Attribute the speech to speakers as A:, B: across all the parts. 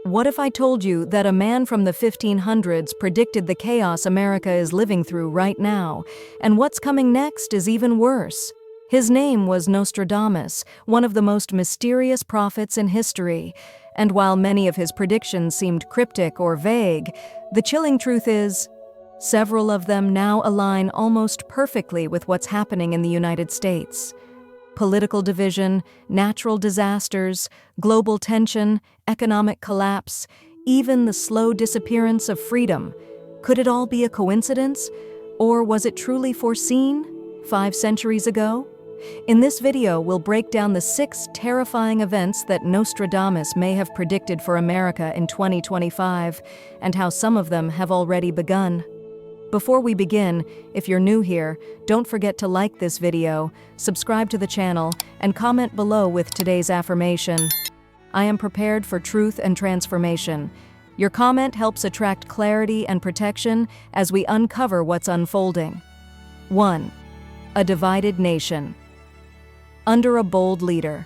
A: What if I told you that a man from the 1500s predicted the chaos America is living through right now, and what's coming next is even worse? His name was Nostradamus, one of the most mysterious prophets in history, and while many of his predictions seemed cryptic or vague, the chilling truth is, several of them now align almost perfectly with what's happening in the United States. Political division, natural disasters, global tension, economic collapse, even the slow disappearance of freedom. Could it all be a coincidence? Or was it truly foreseen 5 centuries ago? In this video, we'll break down the 6 terrifying events that Nostradamus may have predicted for America in 2025, and how some of them have already begun. Before we begin, if you're new here, don't forget to like this video, subscribe to the channel, and comment below with today's affirmation. I am prepared for truth and transformation. Your comment helps attract clarity and protection as we uncover what's unfolding. 1. A divided nation. Under a bold leader.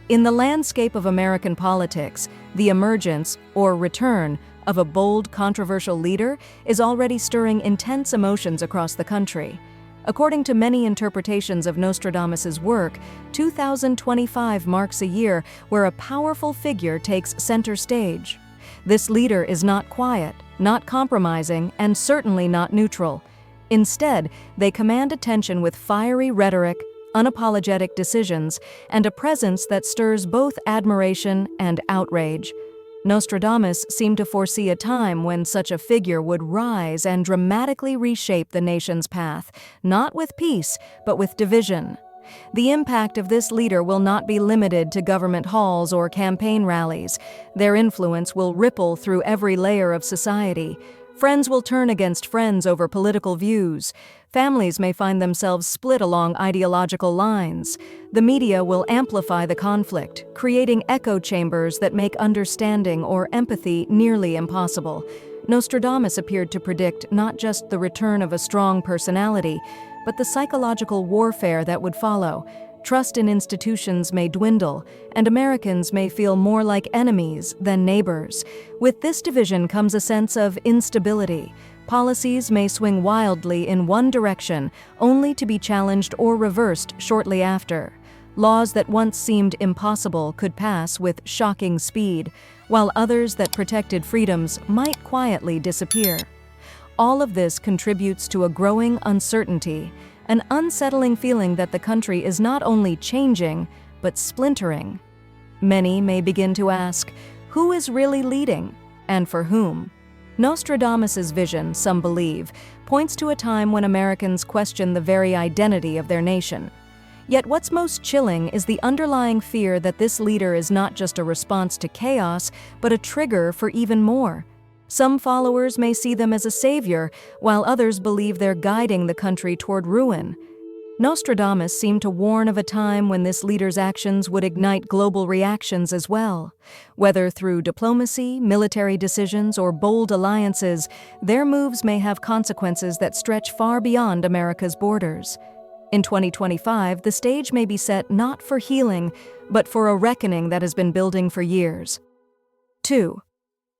A: In the landscape of American politics, the emergence, or return, of a bold, controversial leader is already stirring intense emotions across the country. According to many interpretations of Nostradamus's work, 2025 marks a year where a powerful figure takes center stage. This leader is not quiet, not compromising, and certainly not neutral. Instead, they command attention with fiery rhetoric, unapologetic decisions, and a presence that stirs both admiration and outrage. Nostradamus seemed to foresee a time when such a figure would rise and dramatically reshape the nation's path, not with peace, but with division. The impact of this leader will not be limited to government halls or campaign rallies. Their influence will ripple through every layer of society. Friends will turn against friends over political views. Families may find themselves split along ideological lines. The media will amplify the conflict, creating echo chambers that make understanding or empathy nearly impossible. Nostradamus appeared to predict not just the return of a strong personality, but the psychological warfare that would follow. Trust in institutions may dwindle, and Americans may feel more like enemies than neighbors. With this division comes a sense of instability. Policies may swing wildly in one direction, only to be challenged or reversed shortly after. Laws that once seemed impossible could pass with shocking speed, while others that protected freedoms might quietly disappear. All of this contributes to a growing uncertainty, an unsettling feeling that the country is not only changing, but splintering. Many may begin to ask, who is really leading, and for whom? Nostradamus's vision, some believe, points to a time when Americans question the very identity of their nation. Yet what's most chilling is the underlying fear that this leader is not just a response to chaos, but a trigger for even more. Some followers may see them as a savior, while others believe they're guiding the country toward ruin. Nostradamus seemed to warn of a time when this leader's actions would ignite global reactions as well. Whether through diplomacy, military decisions, or bold alliances, their moves may have consequences that stretch far beyond America's borders. In 2025, the stage may be set not for healing, but for a reckoning that has been building for years. 2.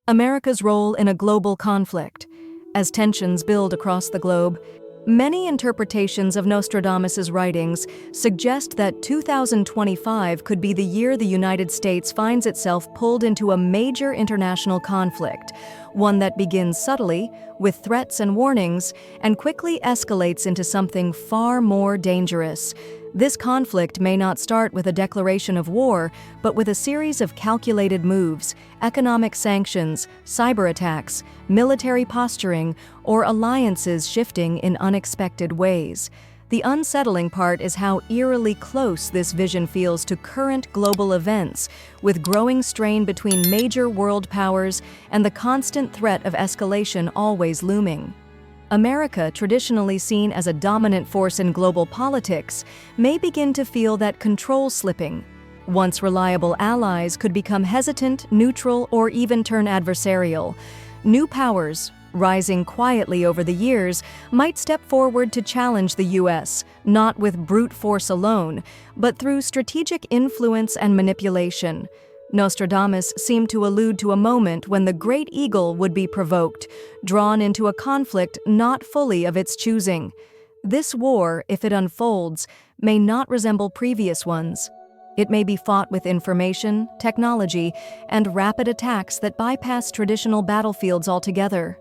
A: America's role in a global conflict. As tensions build across the globe, many interpretations of Nostradamus's writings suggest that 2025 could be the year the United States finds itself pulled into a major international conflict, one that begins subtly, with threats and warnings, and quickly escalates into something far more dangerous. This conflict may not start with a declaration of war, but with a series of calculated moves, economic sanctions, cyber attacks, military posturing, or alliances shifting in unexpected ways. The unsettling part is how eerily close this vision feels to current global events, with growing strain between major world powers and the constant threat of escalation always looming. America, traditionally seen as a dominant force in global politics, may begin to feel that control slipping. Once reliable allies could become hesitant, neutral, or even turn adversarial. New powers, rising quietly over the years, might step forward to challenge the U.S., not with brute force alone, but through strategic influence and manipulation. Nostradamus seemed to allude to a moment when the great eagle would be provoked, drawn into a conflict not fully of its choosing. This war, if it unfolds, may not resemble previous ones. It may be fought with information, technology, and rapid attacks that bypass traditional battlefields altogether.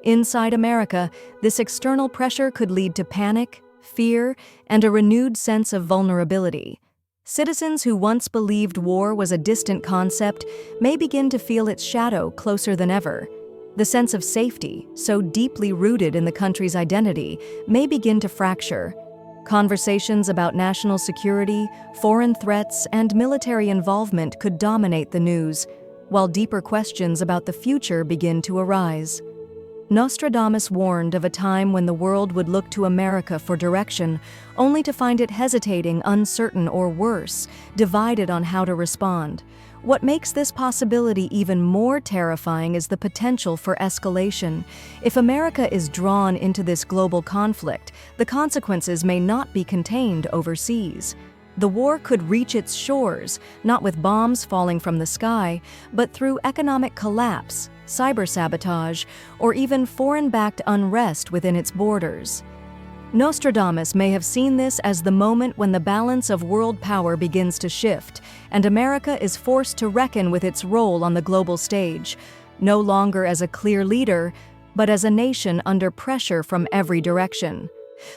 A: Inside America, this external pressure could lead to panic, fear, and a renewed sense of vulnerability. Citizens who once believed war was a distant concept may begin to feel its shadow closer than ever. The sense of safety, so deeply rooted in the country's identity, may begin to fracture. Conversations about national security, foreign threats, and military involvement could dominate the news, while deeper questions about the future begin to arise. Nostradamus warned of a time when the world would look to America for direction, only to find it hesitating, uncertain, or worse, divided on how to respond. What makes this possibility even more terrifying is the potential for escalation. If America is drawn into this global conflict, the consequences may not be contained overseas. The war could reach its shores, not with bombs falling from the sky, but through economic collapse, cyber-sabotage, or even foreign-backed unrest within its borders. Nostradamus may have seen this as the moment when the balance of world power begins to shift, and America is forced to reckon with its role on the global stage, no longer as a clear leader, but as a nation under pressure from every direction.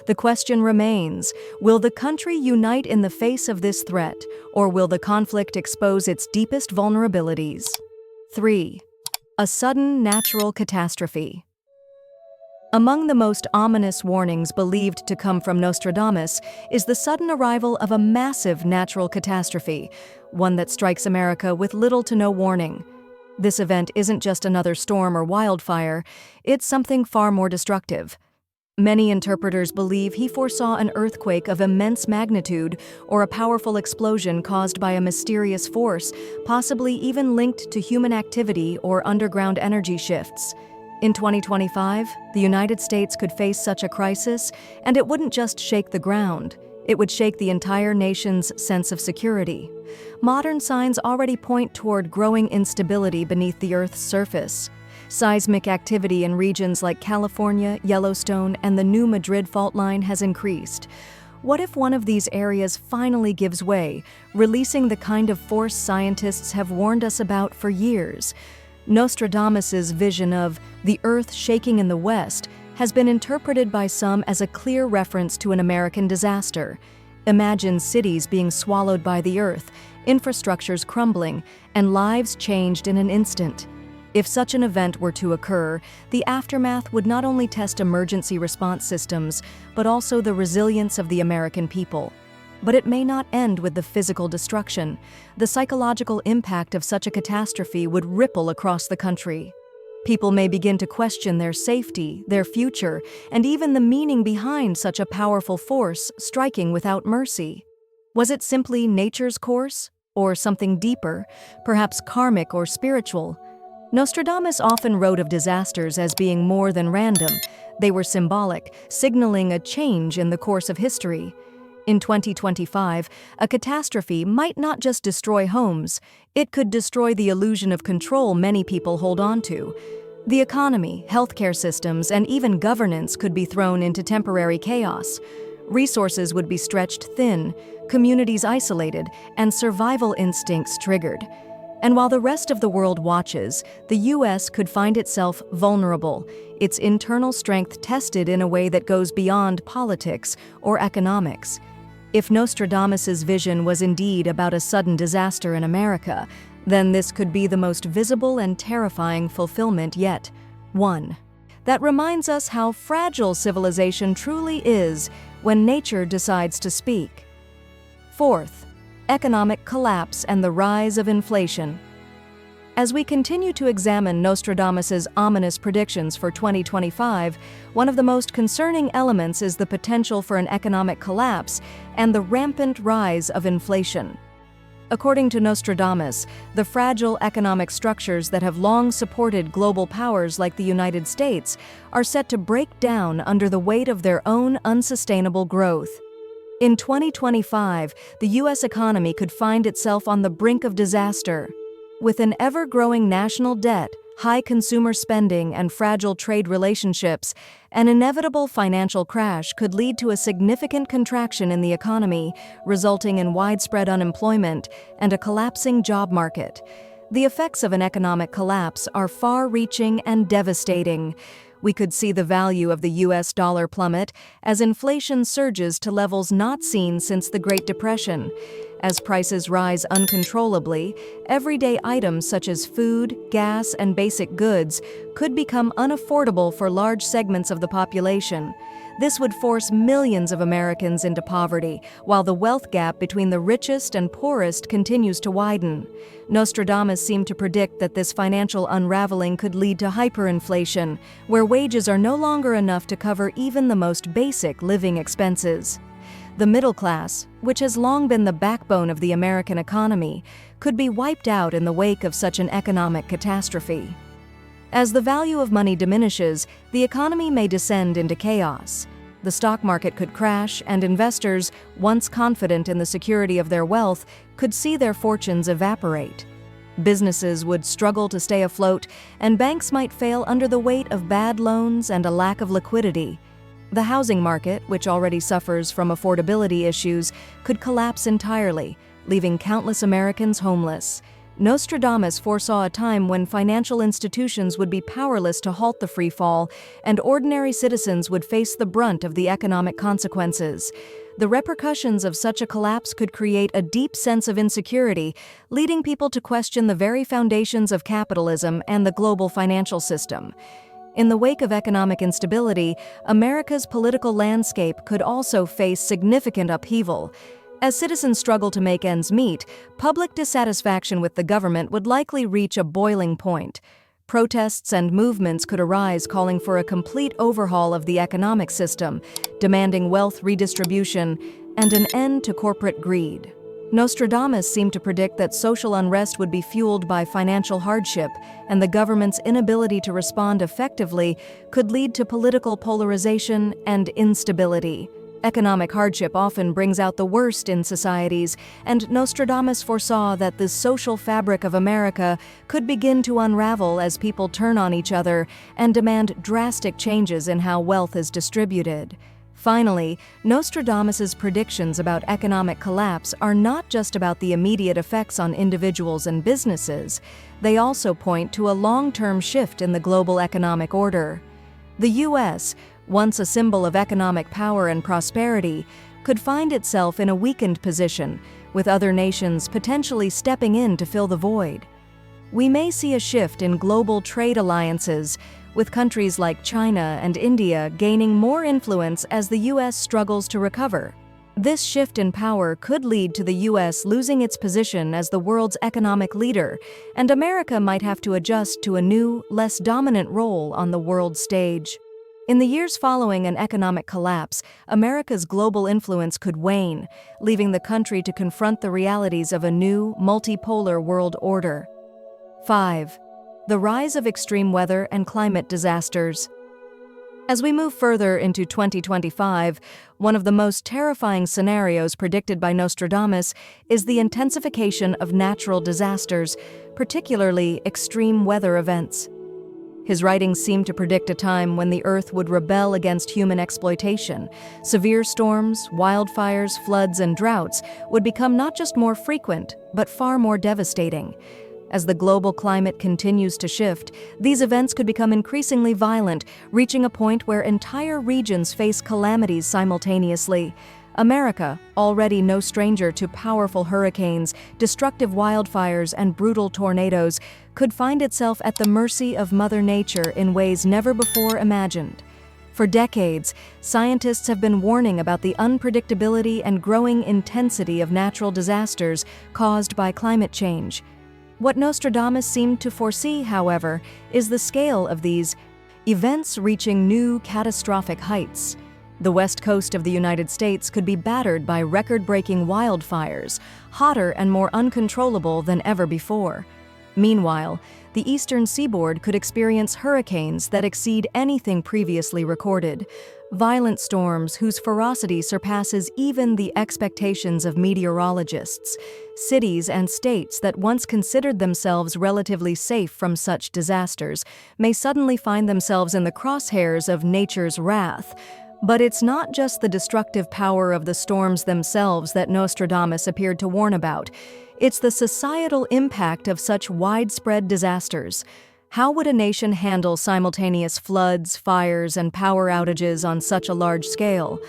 A: The question remains, will the country unite in the face of this threat, or will the conflict expose its deepest vulnerabilities? 3. A sudden natural catastrophe. Among the most ominous warnings believed to come from Nostradamus is the sudden arrival of a massive natural catastrophe, one that strikes America with little to no warning. This event isn't just another storm or wildfire, it's something far more destructive. Many interpreters believe he foresaw an earthquake of immense magnitude or a powerful explosion caused by a mysterious force, possibly even linked to human activity or underground energy shifts. In 2025, the United States could face such a crisis, and it wouldn't just shake the ground. It would shake the entire nation's sense of security. Modern signs already point toward growing instability beneath the Earth's surface. Seismic activity in regions like California, Yellowstone, and the New Madrid fault line has increased. What if one of these areas finally gives way, releasing the kind of force scientists have warned us about for years? Nostradamus's vision of the Earth shaking in the West has been interpreted by some as a clear reference to an American disaster. Imagine cities being swallowed by the Earth, infrastructures crumbling, and lives changed in an instant. If such an event were to occur, the aftermath would not only test emergency response systems, but also the resilience of the American people. But it may not end with the physical destruction. The psychological impact of such a catastrophe would ripple across the country. People may begin to question their safety, their future, and even the meaning behind such a powerful force striking without mercy. Was it simply nature's course, or something deeper, perhaps karmic or spiritual? Nostradamus often wrote of disasters as being more than random. They were symbolic, signaling a change in the course of history. In 2025, a catastrophe might not just destroy homes, it could destroy the illusion of control many people hold on to. The economy, healthcare systems, and even governance could be thrown into temporary chaos. Resources would be stretched thin, communities isolated, and survival instincts triggered. And while the rest of the world watches, the U.S. could find itself vulnerable, its internal strength tested in a way that goes beyond politics or economics. If Nostradamus's vision was indeed about a sudden disaster in America, then this could be the most visible and terrifying fulfillment yet. 1. That reminds us how fragile civilization truly is when nature decides to speak. 4th, economic collapse and the rise of inflation. As we continue to examine Nostradamus's ominous predictions for 2025, one of the most concerning elements is the potential for an economic collapse and the rampant rise of inflation. According to Nostradamus, the fragile economic structures that have long supported global powers like the United States are set to break down under the weight of their own unsustainable growth. In 2025, the U.S. economy could find itself on the brink of disaster. With an ever-growing national debt, high consumer spending, and fragile trade relationships, an inevitable financial crash could lead to a significant contraction in the economy, resulting in widespread unemployment and a collapsing job market. The effects of an economic collapse are far-reaching and devastating. We could see the value of the US dollar plummet as inflation surges to levels not seen since the Great Depression. As prices rise uncontrollably, everyday items such as food, gas, and basic goods could become unaffordable for large segments of the population. This would force millions of Americans into poverty, while the wealth gap between the richest and poorest continues to widen. Nostradamus seemed to predict that this financial unraveling could lead to hyperinflation, where wages are no longer enough to cover even the most basic living expenses. The middle class, which has long been the backbone of the American economy, could be wiped out in the wake of such an economic catastrophe. As the value of money diminishes, the economy may descend into chaos. The stock market could crash, and investors, once confident in the security of their wealth, could see their fortunes evaporate. Businesses would struggle to stay afloat, and banks might fail under the weight of bad loans and a lack of liquidity. The housing market, which already suffers from affordability issues, could collapse entirely, leaving countless Americans homeless. Nostradamus foresaw a time when financial institutions would be powerless to halt the free fall, and ordinary citizens would face the brunt of the economic consequences. The repercussions of such a collapse could create a deep sense of insecurity, leading people to question the very foundations of capitalism and the global financial system. In the wake of economic instability, America's political landscape could also face significant upheaval. As citizens struggle to make ends meet, public dissatisfaction with the government would likely reach a boiling point. Protests and movements could arise calling for a complete overhaul of the economic system, demanding wealth redistribution and an end to corporate greed. Nostradamus seemed to predict that social unrest would be fueled by financial hardship, and the government's inability to respond effectively could lead to political polarization and instability. Economic hardship often brings out the worst in societies, and Nostradamus foresaw that the social fabric of America could begin to unravel as people turn on each other and demand drastic changes in how wealth is distributed. Finally, Nostradamus's predictions about economic collapse are not just about the immediate effects on individuals and businesses. They also point to a long-term shift in the global economic order. The U.S., once a symbol of economic power and prosperity, could find itself in a weakened position, with other nations potentially stepping in to fill the void. We may see a shift in global trade alliances, with countries like China and India gaining more influence as the U.S. struggles to recover. This shift in power could lead to the U.S. losing its position as the world's economic leader, and America might have to adjust to a new, less dominant role on the world stage. In the years following an economic collapse, America's global influence could wane, leaving the country to confront the realities of a new, multipolar world order. 5. The rise of extreme weather and climate disasters. As we move further into 2025, one of the most terrifying scenarios predicted by Nostradamus is the intensification of natural disasters, particularly extreme weather events. His writings seem to predict a time when the Earth would rebel against human exploitation. Severe storms, wildfires, floods, and droughts would become not just more frequent, but far more devastating. As the global climate continues to shift, these events could become increasingly violent, reaching a point where entire regions face calamities simultaneously. America, already no stranger to powerful hurricanes, destructive wildfires, and brutal tornadoes, could find itself at the mercy of Mother Nature in ways never before imagined. For decades, scientists have been warning about the unpredictability and growing intensity of natural disasters caused by climate change. What Nostradamus seemed to foresee, however, is the scale of these events reaching new catastrophic heights. The west coast of the United States could be battered by record-breaking wildfires, hotter and more uncontrollable than ever before. Meanwhile, the the eastern seaboard could experience hurricanes that exceed anything previously recorded. Violent storms whose ferocity surpasses even the expectations of meteorologists. Cities and states that once considered themselves relatively safe from such disasters may suddenly find themselves in the crosshairs of nature's wrath. But it's not just the destructive power of the storms themselves that Nostradamus appeared to warn about. It's the societal impact of such widespread disasters. How would a nation handle simultaneous floods, fires, and power outages on such a large scale?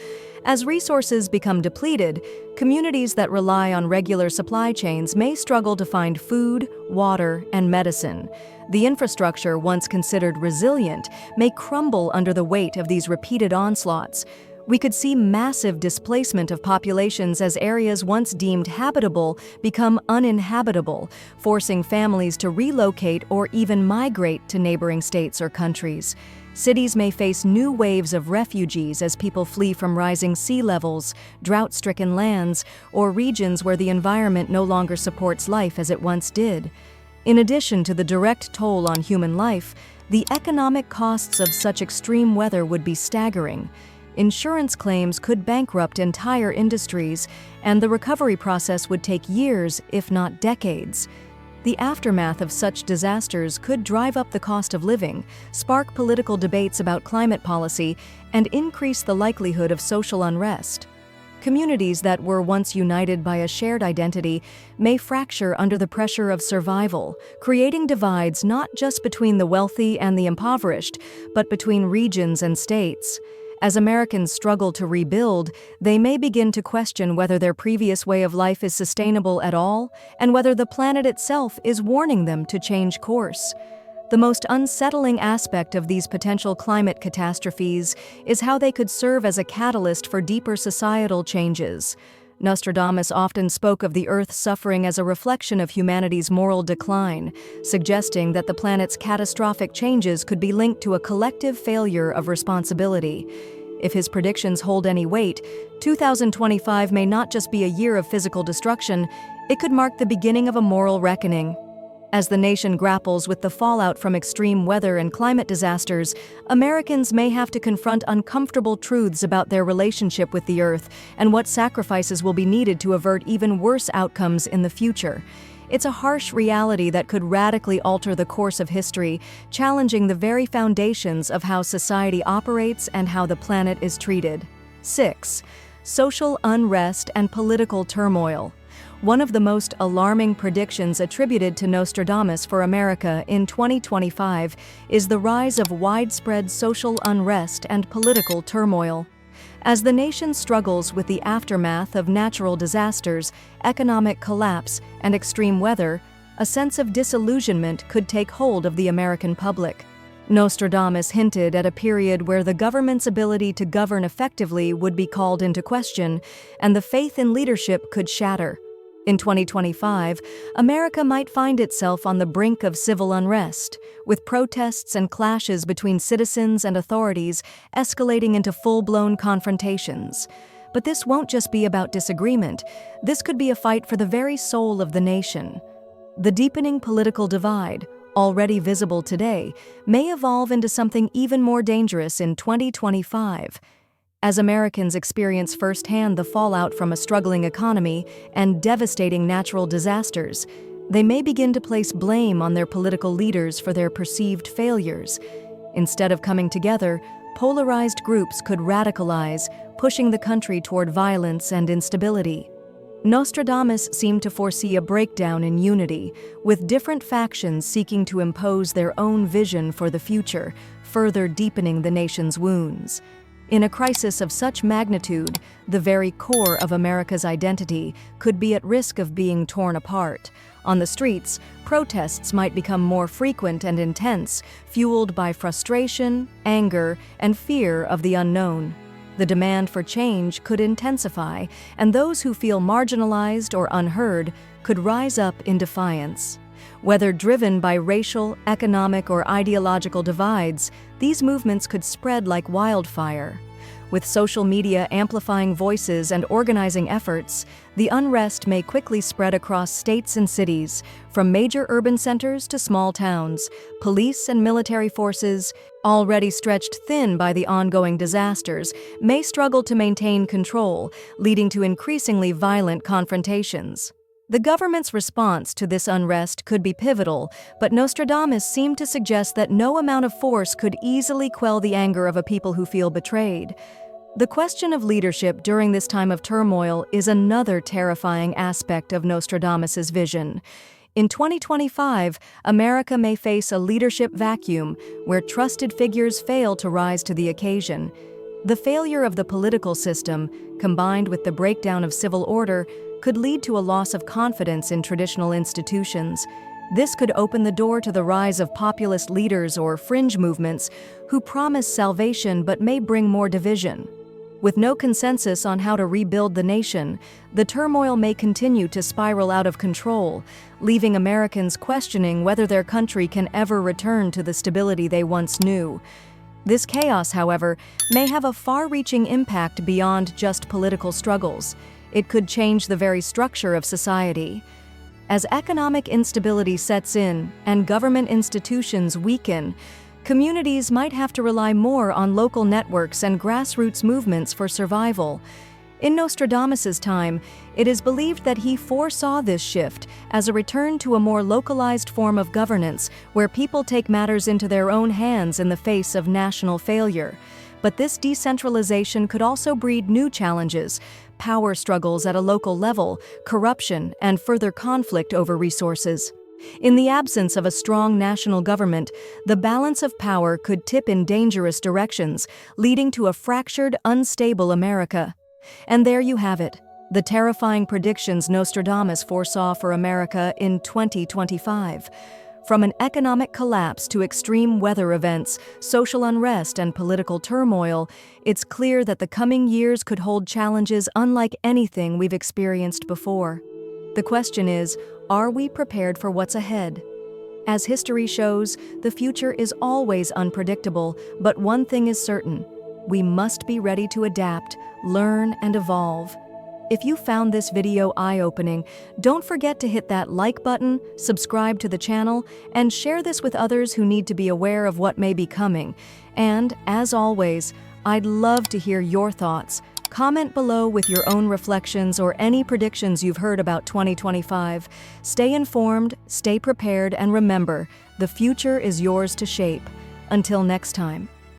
A: As resources become depleted, communities that rely on regular supply chains may struggle to find food, water, and medicine. The infrastructure, once considered resilient, may crumble under the weight of these repeated onslaughts. We could see massive displacement of populations as areas once deemed habitable become uninhabitable, forcing families to relocate or even migrate to neighboring states or countries. Cities may face new waves of refugees as people flee from rising sea levels, drought-stricken lands, or regions where the environment no longer supports life as it once did. In addition to the direct toll on human life, the economic costs of such extreme weather would be staggering. Insurance claims could bankrupt entire industries, and the recovery process would take years, if not decades. The aftermath of such disasters could drive up the cost of living, spark political debates about climate policy, and increase the likelihood of social unrest. Communities that were once united by a shared identity may fracture under the pressure of survival, creating divides not just between the wealthy and the impoverished, but between regions and states. As Americans struggle to rebuild, they may begin to question whether their previous way of life is sustainable at all, and whether the planet itself is warning them to change course. The most unsettling aspect of these potential climate catastrophes is how they could serve as a catalyst for deeper societal changes. Nostradamus often spoke of the Earth suffering as a reflection of humanity's moral decline, suggesting that the planet's catastrophic changes could be linked to a collective failure of responsibility. If his predictions hold any weight, 2025 may not just be a year of physical destruction, it could mark the beginning of a moral reckoning. As the nation grapples with the fallout from extreme weather and climate disasters, Americans may have to confront uncomfortable truths about their relationship with the Earth and what sacrifices will be needed to avert even worse outcomes in the future. It's a harsh reality that could radically alter the course of history, challenging the very foundations of how society operates and how the planet is treated. 6. Social unrest and political turmoil. One of the most alarming predictions attributed to Nostradamus for America in 2025 is the rise of widespread social unrest and political turmoil. As the nation struggles with the aftermath of natural disasters, economic collapse, and extreme weather, a sense of disillusionment could take hold of the American public. Nostradamus hinted at a period where the government's ability to govern effectively would be called into question, and the faith in leadership could shatter. In 2025, America might find itself on the brink of civil unrest, with protests and clashes between citizens and authorities escalating into full-blown confrontations. But this won't just be about disagreement. This could be a fight for the very soul of the nation. The deepening political divide, already visible today, may evolve into something even more dangerous in 2025. As Americans experience firsthand the fallout from a struggling economy and devastating natural disasters, they may begin to place blame on their political leaders for their perceived failures. Instead of coming together, polarized groups could radicalize, pushing the country toward violence and instability. Nostradamus seemed to foresee a breakdown in unity, with different factions seeking to impose their own vision for the future, further deepening the nation's wounds. In a crisis of such magnitude, the very core of America's identity could be at risk of being torn apart. On the streets, protests might become more frequent and intense, fueled by frustration, anger, and fear of the unknown. The demand for change could intensify, and those who feel marginalized or unheard could rise up in defiance. Whether driven by racial, economic, or ideological divides, these movements could spread like wildfire. With social media amplifying voices and organizing efforts, the unrest may quickly spread across states and cities, from major urban centers to small towns. Police and military forces, already stretched thin by the ongoing disasters, may struggle to maintain control, leading to increasingly violent confrontations. The government's response to this unrest could be pivotal, but Nostradamus seemed to suggest that no amount of force could easily quell the anger of a people who feel betrayed. The question of leadership during this time of turmoil is another terrifying aspect of Nostradamus's vision. In 2025, America may face a leadership vacuum where trusted figures fail to rise to the occasion. The failure of the political system, combined with the breakdown of civil order, could lead to a loss of confidence in traditional institutions. This could open the door to the rise of populist leaders or fringe movements who promise salvation but may bring more division. With no consensus on how to rebuild the nation, the turmoil may continue to spiral out of control, leaving Americans questioning whether their country can ever return to the stability they once knew. This chaos, however, may have a far-reaching impact beyond just political struggles. It could change the very structure of society. As economic instability sets in and government institutions weaken, communities might have to rely more on local networks and grassroots movements for survival. In Nostradamus's time, it is believed that he foresaw this shift as a return to a more localized form of governance where people take matters into their own hands in the face of national failure. But this decentralization could also breed new challenges: power struggles at a local level, corruption, and further conflict over resources. In the absence of a strong national government, the balance of power could tip in dangerous directions, leading to a fractured, unstable America. And there you have it, the terrifying predictions Nostradamus foresaw for America in 2025. From an economic collapse to extreme weather events, social unrest, and political turmoil, it's clear that the coming years could hold challenges unlike anything we've experienced before. The question is, are we prepared for what's ahead? As history shows, the future is always unpredictable, but one thing is certain: we must be ready to adapt, learn, and evolve. If you found this video eye-opening, don't forget to hit that like button, subscribe to the channel, and share this with others who need to be aware of what may be coming. And, as always, I'd love to hear your thoughts. Comment below with your own reflections or any predictions you've heard about 2025. Stay informed, stay prepared, and remember, the future is yours to shape. Until next time.